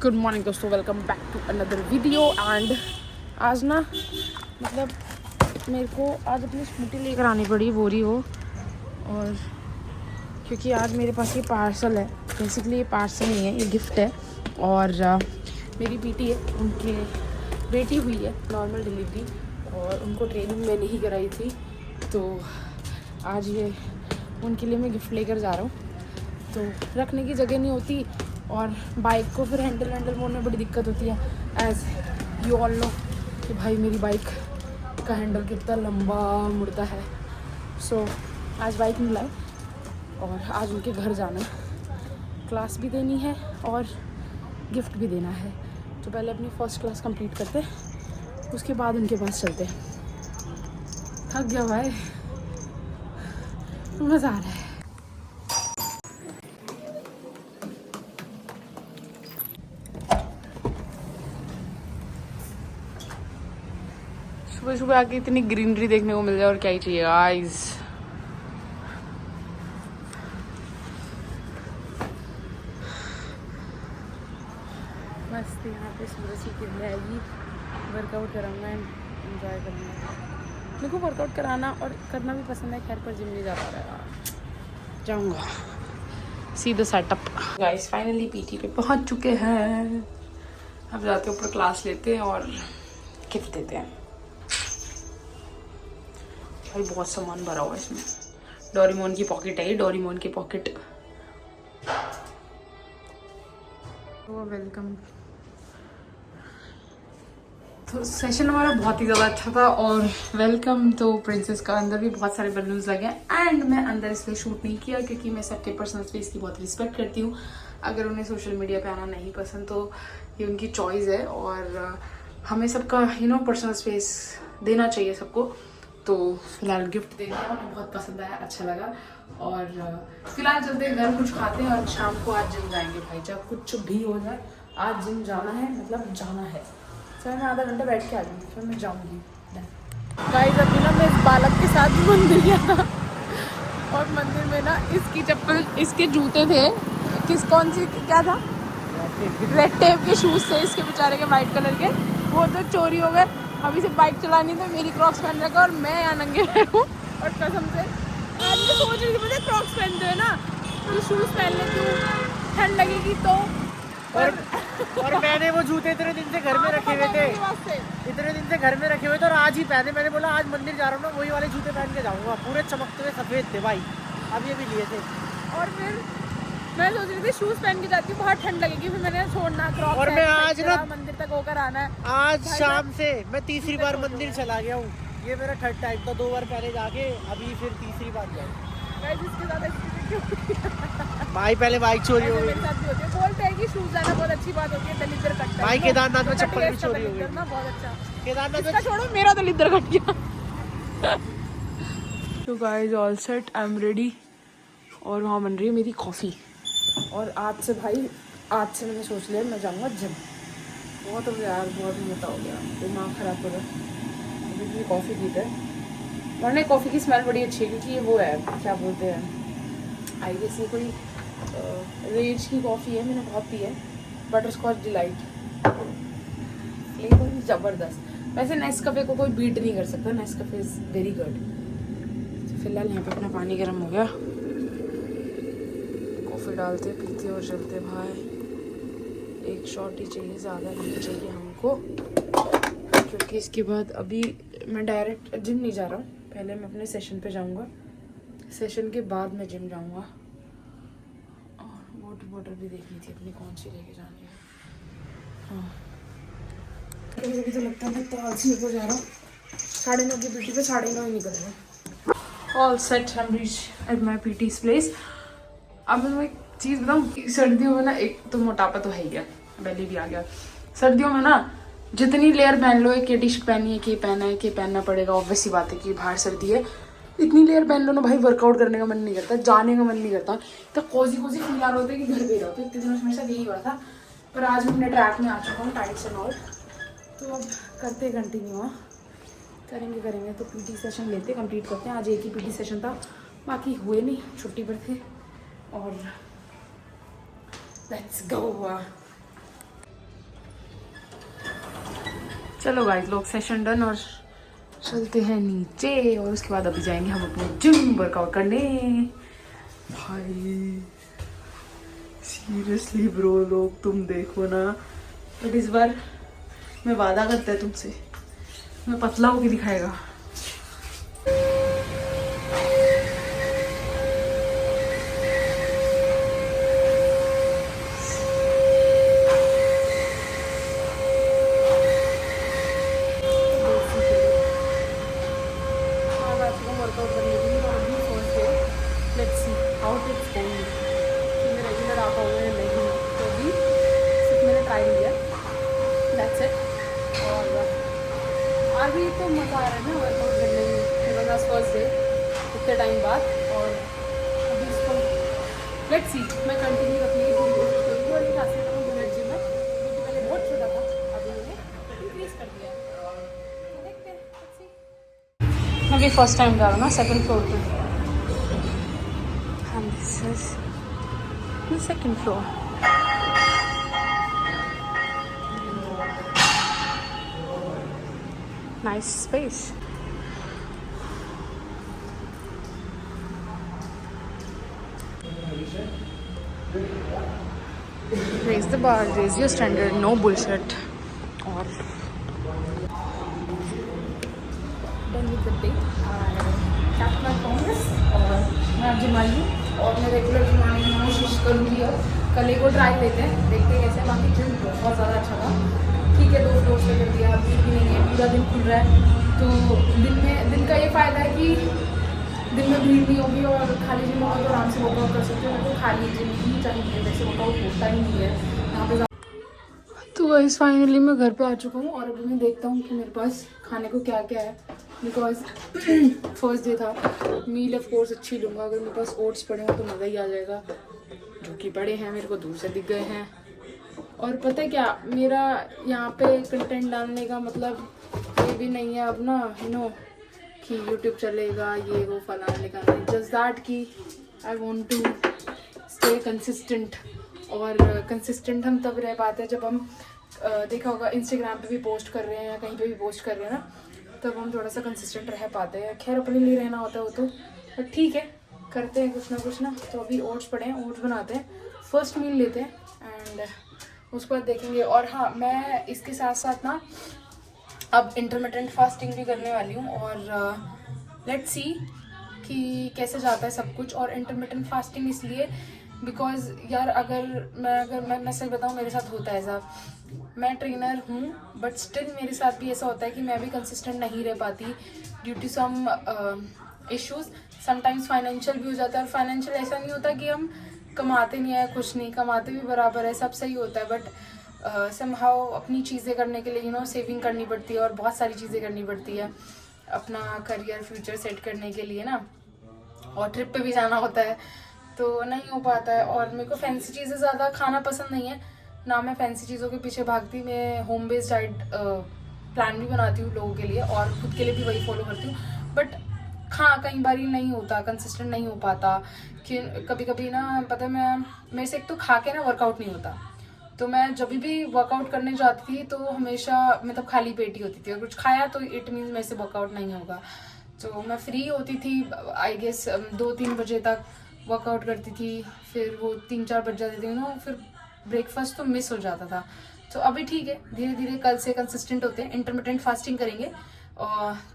Good morning दोस्तों, welcome back to another video. And आज ना मतलब मेरे को आज अपनी स्कूटी लेकर आनी पड़ी, बोरी हो। और क्योंकि आज मेरे पास ये पार्सल है, बेसिकली ये पार्सल नहीं है, ये गिफ्ट है। और मेरी बेटी है, उनके बेटी हुई है नॉर्मल डिलीवरी, और उनको ट्रेनिंग मैंने ही कराई थी। तो आज ये उनके लिए मैं गिफ्ट लेकर जा रहा हूँ। तो रखने की जगह नहीं होती और बाइक को फिर हैंडल मोड़ने में बड़ी दिक्कत होती है। एज़ यू ऑल नो कि भाई मेरी बाइक का हैंडल कितना लंबा मुड़ता है। सो आज बाइक नहीं लाई और आज उनके घर जाना है, क्लास भी देनी है और गिफ्ट भी देना है। तो पहले अपनी फर्स्ट क्लास कंप्लीट करते, उसके बाद उनके पास चलते। थक गया भाई, मज़ा आ रहा है। सुबह सुबह आके इतनी ग्रीनरी देखने को मिल जाए और क्या ही चाहिए गाइस। मस्त यहाँ पे सूरज की किरण आएगी। वर्कआउट कराऊंगा एंड एंजॉय करूँगा। मेरे को वर्कआउट कराना और करना भी पसंद है, खैर पर जिम नहीं जा पा रहा है, जाऊँगा। See the setup guys, finally PT पे पहुँच चुके हैं। अब जाते ऊपर क्लास लेते हैं और गिफ्ट देते हैं। भाई बहुत सामान भरा हुआ है इसमें। डोरेमोन की पॉकेट है ये, डोरेमोन की पॉकेट। तो वेलकम। तो सेशन हमारा बहुत ही ज़्यादा अच्छा था और वेलकम तो प्रिंसेस का अंदर भी बहुत सारे बलून्स लगे हैं। एंड मैं अंदर इसलिए शूट नहीं किया क्योंकि मैं सबके पर्सनल स्पेस की बहुत रिस्पेक्ट करती हूँ। अगर उन्हें सोशल मीडिया पे आना नहीं पसंद तो ये उनकी चॉइस है, और हमें सबका पर्सनल स्पेस देना चाहिए सबको। तो फिलहाल गिफ्ट दे दिया, उन्हें बहुत पसंद आया, अच्छा लगा। और फिलहाल चलते घर, कुछ खाते हैं और शाम को आज जिम जाएंगे। भाई जब कुछ भी हो जाए आज जिम जाना है, मतलब जाना है। सर मैं आधा घंटा बैठ के आ जाऊँगी, फिर मैं जाऊँगी। गाइस अभी ना मैं इस बालक के साथ मंदिर गया था और मंदिर में ना इसकी चप्पल, इसके जूते थे, कौन सी क्या था, रेड टेप के शूज़ थे इसके बेचारे के, वाइट कलर के। वो तो चोरी हो गए। अभी से बाइक चलानी तो मेरी क्रॉक्स पहन रखा और मैं यहाँ नंगे रहूँ। और कसम से आज मैं सोच रही थी मुझे क्रॉक्स पहनते हैं ना तो शूज़ पहन लेती हूँ, ठंड लगेगी तो। और मैंने वो जूते इतने दिन से घर में रखे हुए थे, और आज ही पहने। मैंने बोला आज मंदिर जा रहा हूँ ना, वही वाले जूते पहन के जाऊँगा। पूरे चमकते हुए सफ़ेद थे भाई, अब ये भी लिए थे। और फिर मैं सोच रही थी शूज़ पहन के जाती हूँ, बहुत ठंड लगेगी, फिर मैंने छोड़ना क्रॉक्स। और मैं आज ना मंदिर तक होकर आना है। आज शाम से मैं तीसरी बार मंदिर चला गया हूँ। ये मेरा थर्ड टाइम था, 2 बार पहले जाके अभी फिर तीसरी बार गया। भाई पहले बाइक चोरी हो गई। बोलते हैं कि शूज़ आना बहुत अच्छी बात होती है, दलिद्र कटता है। भाई केदारनाथ में चप्पल भी चोरी हो गई ना, बहुत अच्छा। केदारनाथ में छोड़ो, मेरा दलिद्र कट गया। तो guys all set, I am ready. और वहाँ बन रही है मेरी कॉफ़ी। और आज से मैंने सोच लिया मैं जाऊँगा जिम। बहुत हो गया यार, बहुत मोटा हो गया, दिमाग खराब हो गया। अभी कॉफ़ी पीते हैं, वरना कॉफ़ी की स्मेल बड़ी अच्छी है क्योंकि ये वो है, क्या बोलते हैं, आई गेस ये कोई रेज की कॉफ़ी है। मैंने बहुत पी है, बटर स्कॉच डिलाइट, फ्लेवर ज़बरदस्त। वैसे नेस्कैफे को कोई बीट नहीं कर सकता, नेस्कैफे इज़ वेरी गुड। फिलहाल यहाँ पे अपना पानी गर्म हो गया, कॉफ़ी डालते पीते और चलते। भाई एक शॉट ही चाहिए, ज़्यादा नहीं चाहिए हमको, क्योंकि इसके बाद अभी मैं डायरेक्ट जिम नहीं जा रहा हूँ। पहले मैं अपने सेशन पे जाऊँगा, सेशन के बाद मैं जिम जाऊँगा। और वाटर बॉटल भी देखनी थी अपनी, कौन सी लेके जानी है। हाँ कभी तो लगता है मैं तो आलसी हो जा रहा हूँ। 9:30 की पीटी पे 9:30 ही निकल रहा। All set, I am reach at my PTs place. अब मैं एक चीज़ बताऊँ, सर्दियों में ना एक तो मोटापा तो है ही है, बेली भी आ गया। सर्दियों में ना जितनी लेयर पहन लो, एक ये टी शर्ट पहनी है कि पहना है कि पहनना पड़ेगा, ऑब्वियस सी बात है कि बाहर सर्दी है, इतनी लेयर पहन लो ना भाई, वर्कआउट करने का मन नहीं करता, जाने का मन नहीं करता। तो कोजी फील आ रहा होता है कि घर पे रहो। तो इतने दिनों से मेरे साथ यही हुआ था, पर आज मैं अपने ट्रैक में आ चुका हूँ, टाइट्स एंड ऑल। तो अब करते कंटिन्यू, करेंगे। तो पीटी सेशन लेते, कंप्लीट करते हैं। आज एक ही पीटी सेशन था, बाकी हुए नहीं, छुट्टी पर थे। और लेट्स गो। चलो गाइस, लोग सेशन डन और चलते हैं नीचे, और उसके बाद अभी जाएंगे हम अपने जिम वर्कआउट करने। भाई सीरियसली ब्रो, लोग तुम देखो ना, बट इस बार मैं वादा करता है तुमसे, मैं पतला होके दिखाएगा। अभी तो मज़ा आ रहा है ना वर्कआउट करने में, मेरा लास्ट फर्स्ट डे इतने टाइम बाद। और अभी इसको लेट्स सी, मैं कंटिन्यू रखने की पूरी कोशिश करूँगी। और ये खासियत है बुलेट जिम में, क्योंकि पहले बहुत छोटा था, अभी मैंने इंक्रीज कर दिया है। तो देखते हैं, लेट्स सी। मैं भी फर्स्ट टाइम जा रहा हूँ ना सेकंड फ्लोर पे, and this is the second floor. Nice space. Raise the bar, raise your standard, no bullshit. और done with the day. Tap my promise और मैं आज जिम आई हूँ और मैं रेगुलर जिम आने की कोशिश करूँगी। और कल एक और ट्राई लेते हैं, देखते हैं कैसे। बाकी जिम बहुत ज़्यादा अच्छा था, ठीक है। 2 फ्लोर से कर दिया, भीड़ भी नहीं है, पूरा दिन खुल रहा है। तो दिन का ये फ़ायदा है कि दिन में भीड़ नहीं होगी और खाली जिम होगा तो आराम से वर्कआउट कर सकते हो। तो खाली जिम ही चाहिए, वैसे वर्कआउट होता ही नहीं है यहाँ पे। तो गाइस फाइनली मैं घर पे आ चुका हूँ और अभी मैं देखता हूँ कि मेरे पास खाने को क्या क्या है, बिकॉज फर्स्ट डे था। मील ऑफ कोर्स अच्छी लूँगा, अगर मेरे पास ओट्स पड़े हैं तो मज़ा ही आ जाएगा, जो कि पड़े हैं, मेरे को दूर से दिख गए हैं। और पता है क्या, मेरा यहाँ पे कंटेंट डालने का मतलब ये भी नहीं है अब ना, कि यूट्यूब चलेगा ये वो फलाने का नहीं। जस्ट दैट कि I want to stay consistent. और कंसिस्टेंट हम तब रह पाते हैं जब हम देखा होगा इंस्टाग्राम पे भी पोस्ट कर रहे हैं या कहीं पे भी पोस्ट कर रहे हैं ना, तब हम थोड़ा सा कंसिस्टेंट रह पाते हैं। खैर अपने लिए रहना होता है वो तो, बट ठीक है, करते हैं कुछ ना कुछ ना। तो अभी ओट्स पड़े हैं, ओट्स बनाते हैं, फर्स्ट मील लेते हैं एंड उसके बाद देखेंगे। और हाँ, मैं इसके साथ साथ ना अब इंटरमिटेंट फास्टिंग भी करने वाली हूँ और लेट्स सी कि कैसे जाता है सब कुछ। और इंटरमिटेंट फास्टिंग इसलिए बिकॉज यार अगर मैं सही बताऊँ, मेरे साथ होता है ऐसा, मैं ट्रेनर हूँ बट स्टिल मेरे साथ भी ऐसा होता है कि मैं भी कंसिस्टेंट नहीं रह पाती due to some issues. Sometimes financial भी हो जाता है, और फाइनेंशियल ऐसा नहीं होता कि हम कमाते नहीं है, कुछ नहीं, कमाते भी बराबर है, सब सही होता है, बट समहाउ अपनी चीज़ें करने के लिए सेविंग करनी पड़ती है और बहुत सारी चीज़ें करनी पड़ती है अपना करियर फ्यूचर सेट करने के लिए ना, और ट्रिप पे भी जाना होता है, तो नहीं हो पाता है। और मेरे को फैंसी चीज़ें ज़्यादा खाना पसंद नहीं है ना, मैं फैंसी चीज़ों के पीछे भागती। मैं होम बेस्ड डाइट प्लान भी बनाती हूँ लोगों के लिए और खुद के लिए भी वही फॉलो करती हूँ, बट हाँ कई बार नहीं होता, कंसिस्टेंट नहीं हो पाता। कि कभी कभी ना पता है, मेरे से एक तो खा के ना वर्कआउट नहीं होता, तो मैं जब भी वर्कआउट करने जाती थी तो हमेशा मतलब खाली पेट ही होती थी, और कुछ खाया तो इट मीन्स मेरे से वर्कआउट नहीं होगा। तो मैं फ्री होती थी आई गेस 2-3 बजे तक वर्कआउट करती थी, फिर वो 3-4 बज जाते थे फिर ब्रेकफास्ट तो मिस हो जाता था। तो अभी ठीक है, धीरे धीरे कल से कंसिस्टेंट होते हैं, इंटरमिटेंट फास्टिंग करेंगे।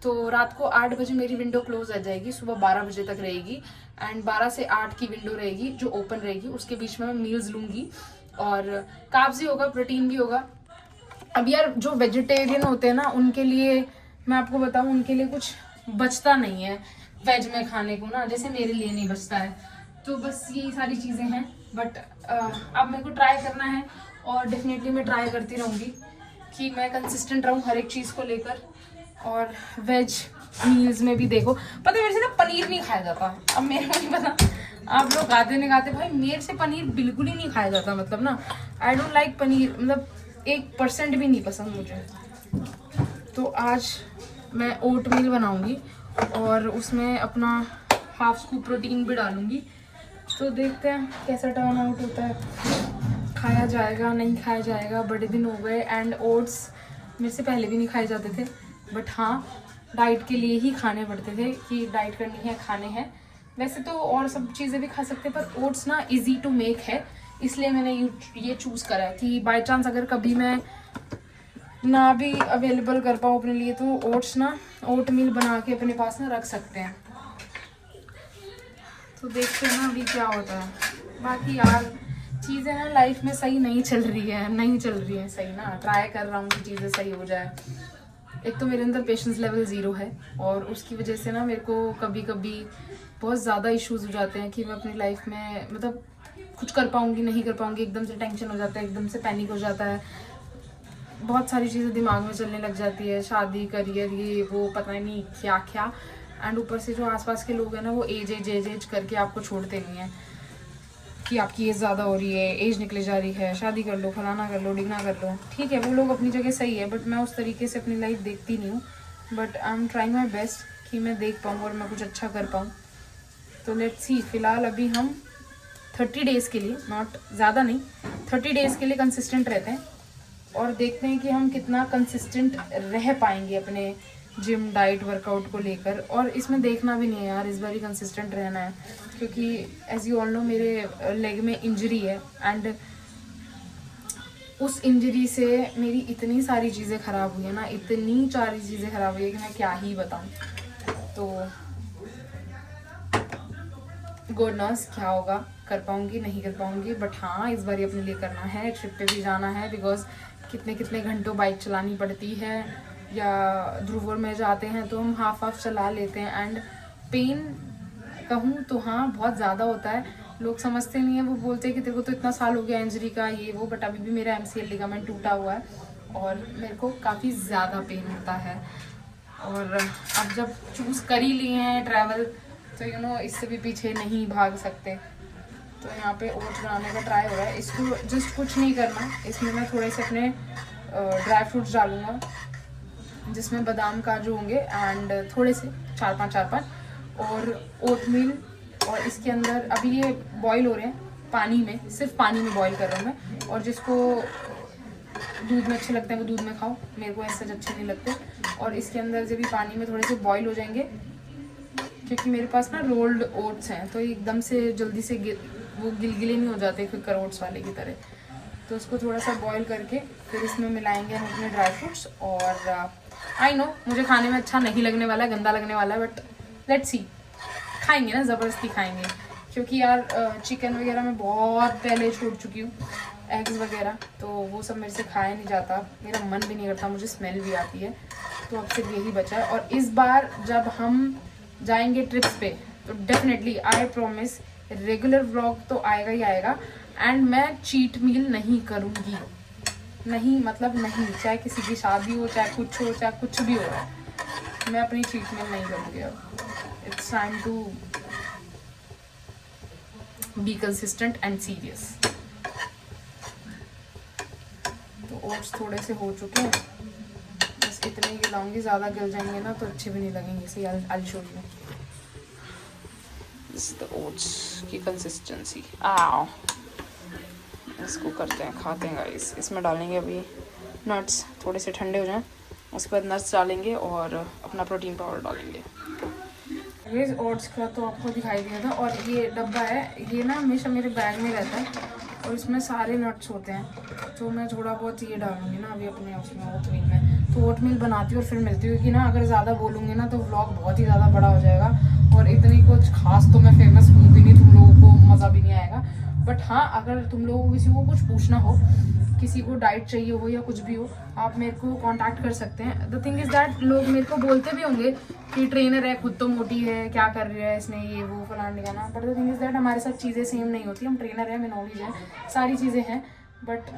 तो रात को 8 बजे मेरी विंडो क्लोज आ जाएगी, सुबह 12 बजे तक रहेगी, एंड 12 से 8 की विंडो रहेगी जो ओपन रहेगी। उसके बीच में मैं मील्स लूँगी और कार्ब्स भी होगा, प्रोटीन भी होगा। अब यार जो वेजिटेरियन होते हैं ना, उनके लिए मैं आपको बताऊँ, उनके लिए कुछ बचता नहीं है वेज में खाने को ना, जैसे मेरे लिए नहीं बचता है। तो बस यही सारी चीज़ें हैं, बट अब मेरे को ट्राई करना है और डेफिनेटली मैं ट्राई करती रहूँगी कि मैं कंसिस्टेंट रहूँ हर एक चीज़ को लेकर। और वेज मील्स में भी देखो, पता है मेरे से ना पनीर नहीं खाया जाता। अब मेरे को नहीं पता आप लोग खाते नहीं खाते, भाई मेरे से पनीर बिल्कुल ही नहीं खाया जाता, मतलब ना आई डोंट लाइक पनीर, मतलब 1% भी नहीं पसंद मुझे। तो आज मैं ओट मील बनाऊँगी और उसमें अपना हाफ स्कूप प्रोटीन भी डालूँगी। तो देखते हैं कैसा टर्न आउट होता है, खाया जाएगा नहीं खाया जाएगा, बड़े दिन हो गए। एंड ओट्स मेरे से पहले भी नहीं खाए जाते थे, बट हाँ डाइट के लिए ही खाने पड़ते थे कि डाइट करनी है, खाने हैं। वैसे तो और सब चीज़ें भी खा सकते हैं, पर ओट्स ना इजी टू मेक है, इसलिए मैंने ये चूज़ करा है कि बाय चांस अगर कभी मैं ना भी अवेलेबल कर पाऊँ अपने लिए, तो ओट्स ना ओट मील बना के अपने पास ना रख सकते हैं। तो देखते हैं ना अभी क्या होता है। बाकी यार चीज़ें ना लाइफ में सही नहीं चल रही है सही ना। ट्राई कर रहा हूँ कि चीज़ें सही हो जाए। एक तो मेरे अंदर पेशेंस लेवल 0 है, और उसकी वजह से ना मेरे को कभी कभी बहुत ज़्यादा इश्यूज हो जाते हैं कि मैं अपनी लाइफ में मतलब कुछ कर पाऊँगी नहीं कर पाऊँगी, एकदम से टेंशन हो जाता है, एकदम से पैनिक हो जाता है, बहुत सारी चीज़ें दिमाग में चलने लग जाती है, शादी करियर ये वो पता नहीं क्या क्या। एंड ऊपर से जो आसपास के लोग हैं ना वो एज करके आपको छोड़ते नहीं हैं कि आपकी एज ज़्यादा हो रही है, एज निकले जा रही है, शादी कर लो, फलाना कर लो, डिगना कर लो। ठीक है वो लोग अपनी जगह सही है, बट मैं उस तरीके से अपनी लाइफ देखती नहीं हूँ। But I am trying my best कि मैं देख पाऊँ और मैं कुछ अच्छा कर पाऊँ। तो लेट्स सी। फ़िलहाल अभी हम 30 डेज़ के लिए, नॉट ज़्यादा नहीं, 30 डेज़ के लिए कंसिस्टेंट रहते हैं और देखते हैं कि हम कितना कंसिस्टेंट रह पाएंगे अपने जिम डाइट वर्कआउट को लेकर। और इसमें देखना भी नहीं है यार, इस बार ही कंसिस्टेंट रहना है, क्योंकि एज यू ऑल नो मेरे लेग में इंजरी है, एंड उस इंजरी से मेरी इतनी सारी चीज़ें ख़राब हुई है ना, इतनी सारी चीज़ें ख़राब हुई है कि मैं क्या ही बताऊँ। तो गॉड नोस क्या होगा, कर पाऊँगी नहीं कर पाऊँगी, बट हाँ इस बार अपने लिए करना है। ट्रिप पे भी जाना है, बिकॉज कितने कितने घंटों बाइक चलानी पड़ती है, या ध्रुवर में जाते हैं तो हम हाफ चला लेते हैं। एंड पेन कहूँ तो हाँ बहुत ज़्यादा होता है, लोग समझते नहीं है, वो बोलते हैं कि तेरे को तो इतना साल हो गया इंजरी का ये वो, बट अभी भी मेरा MCL लिगामेंट टूटा हुआ है और मेरे को काफ़ी ज़्यादा पेन होता है। और अब जब चूज़ कर ही लिए हैं ट्रैवल, तो यू नो इससे भी पीछे नहीं भाग सकते। तो यहाँ पे ओट्स बनाने का ट्राई हो रहा है। इसको जस्ट कुछ नहीं करना, इसमें मैं थोड़े से अपने ड्राई फ्रूट्स डालूँगा, जिसमें बादाम काजू होंगे एंड थोड़े से 4-5 और ओटमील। और इसके अंदर अभी ये बॉईल हो रहे हैं पानी में, सिर्फ पानी में बॉईल कर रहा हूँ मैं। और जिसको दूध में अच्छे लगते हैं वो दूध में खाओ, मेरे को ऐसे अच्छे नहीं लगते। और इसके अंदर जब भी पानी में थोड़े से बॉईल हो जाएंगे, क्योंकि मेरे पास ना रोल्ड ओट्स हैं तो एकदम से जल्दी से वो गिलगिले नहीं हो जाते क्विकर ओट्स वाले की तरह। तो उसको थोड़ा सा बॉईल करके फिर इसमें मिलाएंगे हम अपने ड्राई फ्रूट्स। और आई नो मुझे खाने में अच्छा नहीं लगने वाला है, गंदा लगने वाला है, बट लेट्स सी, खाएंगे ना, ज़बरदस्ती खाएंगे। क्योंकि यार चिकन वगैरह मैं बहुत पहले छोड़ चुकी हूँ, एग्स वगैरह, तो वो सब मेरे से खाया नहीं जाता, मेरा मन भी नहीं करता, मुझे स्मेल भी आती है। तो अब सिर्फ यही बचा है। और इस बार जब हम जाएंगे ट्रिप्स पे तो definitely I promise regular vlog तो आएगा ही आएगा। एंड मैं चीट मील नहीं करूँगी, नहीं मतलब नहीं, चाहे किसी की शादी हो, चाहे कुछ भी हो रहा है, मैं अपनी चीट मील नहीं करूँगी। अब it's time to be consistent and serious. तो ओट्स थोड़े से हो चुके हैं, बस इतने ही गिलाऊंगी, ज़्यादा गिल जाएंगे ना तो अच्छे भी नहीं लगेंगे। इसे I show you this the oats की कंसिस्टेंसी। आओ इसको करते हैं, खाते हैं गाइस। इसमें डालेंगे अभी नट्स, थोड़े से ठंडे हो जाएं, उसके बाद नट्स डालेंगे और अपना प्रोटीन पाउडर डालेंगे। ये ओट्स का तो आपको दिखाई दिया था, और ये डब्बा है, ये ना हमेशा मेरे बैग में रहता है और इसमें सारे नट्स होते हैं। तो मैं थोड़ा बहुत ये डालूंगी ना अभी अपने उसमें ओटमील में। तो ओटमील बनाती हूँ और फिर मिलती हूँ, कि ना अगर ज़्यादा बोलूँगी ना तो व्लॉग बहुत ही ज़्यादा बड़ा हो जाएगा, और इतनी कुछ खास तो मैं फेमस हूँ भी नहीं, तुम लोगों को मज़ा भी नहीं आएगा। बट हाँ अगर तुम लोगों को किसी को कुछ पूछना हो, किसी को डाइट चाहिए हो या कुछ भी हो, आप मेरे को कांटेक्ट कर सकते हैं। द थिंग इज़ दैट लोग मेरे को बोलते भी होंगे कि ट्रेनर है, खुद तो मोटी है, क्या कर रही है इसने, ये वो फलाने का ना। But the thing is that हमारे साथ चीज़ें सेम नहीं होती। हम ट्रेनर है, नॉलेज है, सारी चीज़ें हैं, बट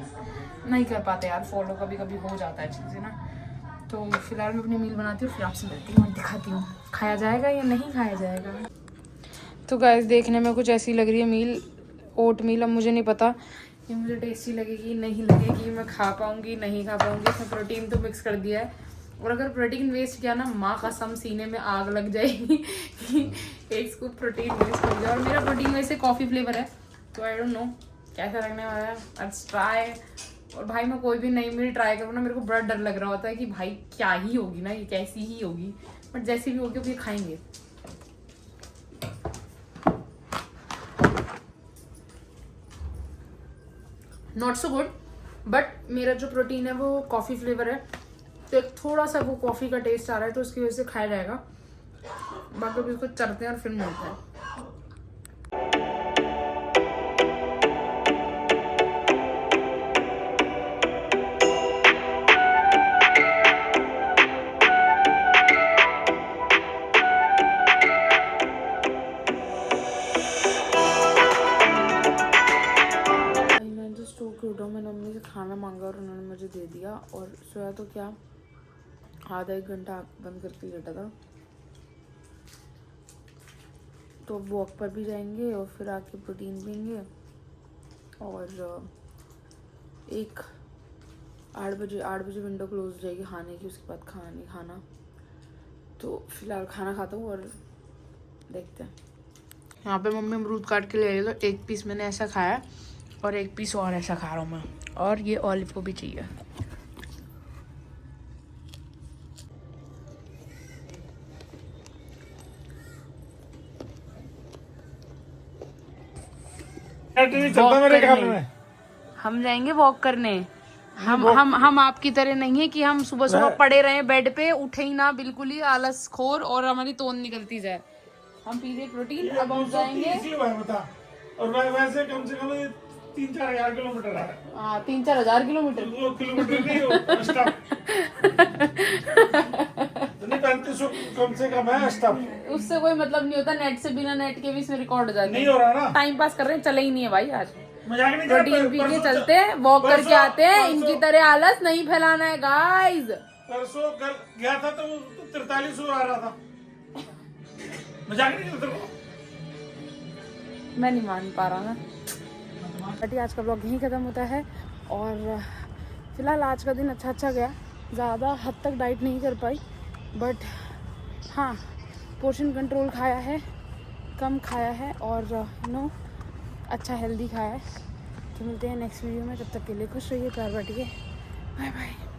नहीं कर पाते यार फॉलो, कभी कभी हो जाता है चीज़ें ना। तो फिलहाल मैं अपनी मील बनाती हूँ, फिर आपसे मिलती हूँ और दिखाती हूँ खाया जाएगा या नहीं खाया जाएगा। तो गाइस देखने में कुछ ऐसी लग रही है मील, ओट मील। अब मुझे नहीं पता कि मुझे टेस्टी लगेगी नहीं लगेगी, मैं खा पाऊँगी नहीं खा पाऊँगी। इसमें प्रोटीन तो मिक्स कर दिया है, और अगर प्रोटीन वेस्ट किया ना, माँ कसम सीने में आग लग जाएगी कि एक स्कूप प्रोटीन वेस्ट हो गया। और मेरा प्रोटीन वैसे कॉफ़ी फ्लेवर है, तो आई डोंट नो कैसा लगने वाला है। Let's try. और भाई मैं कोई भी नई मील ट्राई करूँ ना, मेरे को बड़ा डर लग रहा होता है कि भाई क्या ही होगी ना, ये कैसी ही होगी, बट जैसी भी होगी वो ये खाएंगे। नॉट सो गुड, बट मेरा जो प्रोटीन है वो कॉफ़ी फ्लेवर है, तो एक थोड़ा सा वो कॉफ़ी का टेस्ट आ रहा है, तो उसकी वजह से खाया जाएगा। बाकी अभी इसको चरते हैं और फिर मिलते हैं। मैंने मम्मी से खाना मांगा और उन्होंने मुझे दे दिया, और सोया तो क्या आधा एक घंटा बंद करके लेटा था। तो वॉक पर भी जाएंगे और फिर आके प्रोटीन पीएंगे, और एक 8 बजे विंडो क्लोज हो जाएगी खाने की, उसके बाद खाना नहीं खाना। तो फिलहाल खाना खाता हूँ और देखते हैं। यहाँ पे मम्मी अमरूद काट के ले आई, तो एक पीस मैंने ऐसा खाया और एक पीस और ऐसा खा रहा हूँ मैं, और ये ऑलिव को भी चाहिए। हम जाएंगे वॉक करने। हम आपकी तरह नहीं है कि हम सुबह सुबह पड़े रहे बेड पे, उठे ही ना, बिल्कुल ही आलस खोर और हमारी तोंद निकलती जाए। हम पी रहे प्रोटीन, अब हम जाएंगे। और वैसे कम से कम 3-4 हजार किलोमीटर है। 3-4 हजार किलोमीटर, वो किलोमीटर नहीं हो 3500 कम से कम है स्टॉप। उससे कोई मतलब नहीं होता, नेट से, बिना नेट के भी इसमें रिकॉर्ड हो जाता है। नहीं हो रहा ना, टाइम पास कर रहे हैं, चले ही नहीं है भाई। आज मजाक नहीं, प्रोटीन पी के चलते हैं, वॉक करके आते हैं, इनकी तरह आलस नहीं फैलाना है गाइस। परसों गया था तो 4300 आ रहा था, मजाक नहीं करते। मैं नहीं मान पा रहा ना, बट आज का ब्लॉग यहीं ख़त्म होता है। और फिलहाल आज का दिन अच्छा गया, ज़्यादा हद तक डाइट नहीं कर पाई, बट हाँ पोर्शन कंट्रोल खाया है, कम खाया है, और अच्छा हेल्दी खाया है। तो मिलते हैं नेक्स्ट वीडियो में, तब तक के लिए खुश रहिए, प्यार बांटिए, बाय बाय।